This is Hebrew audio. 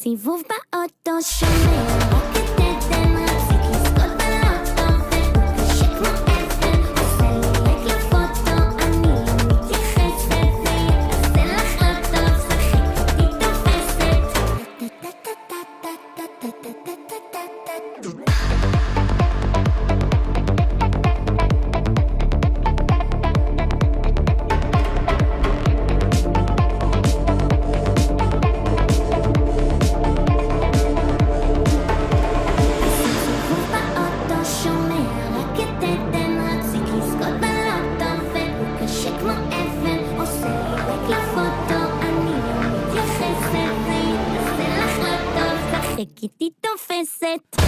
סיבוב באוטו שומע רק את עדן, רציק לזכות בלוטו והוא קשה כמו אבן, עושה לי לייק לפוטו, אני לא מתייחסת ויעשה לך לא טוב, שחק אותי תופסת. איתי תופסת.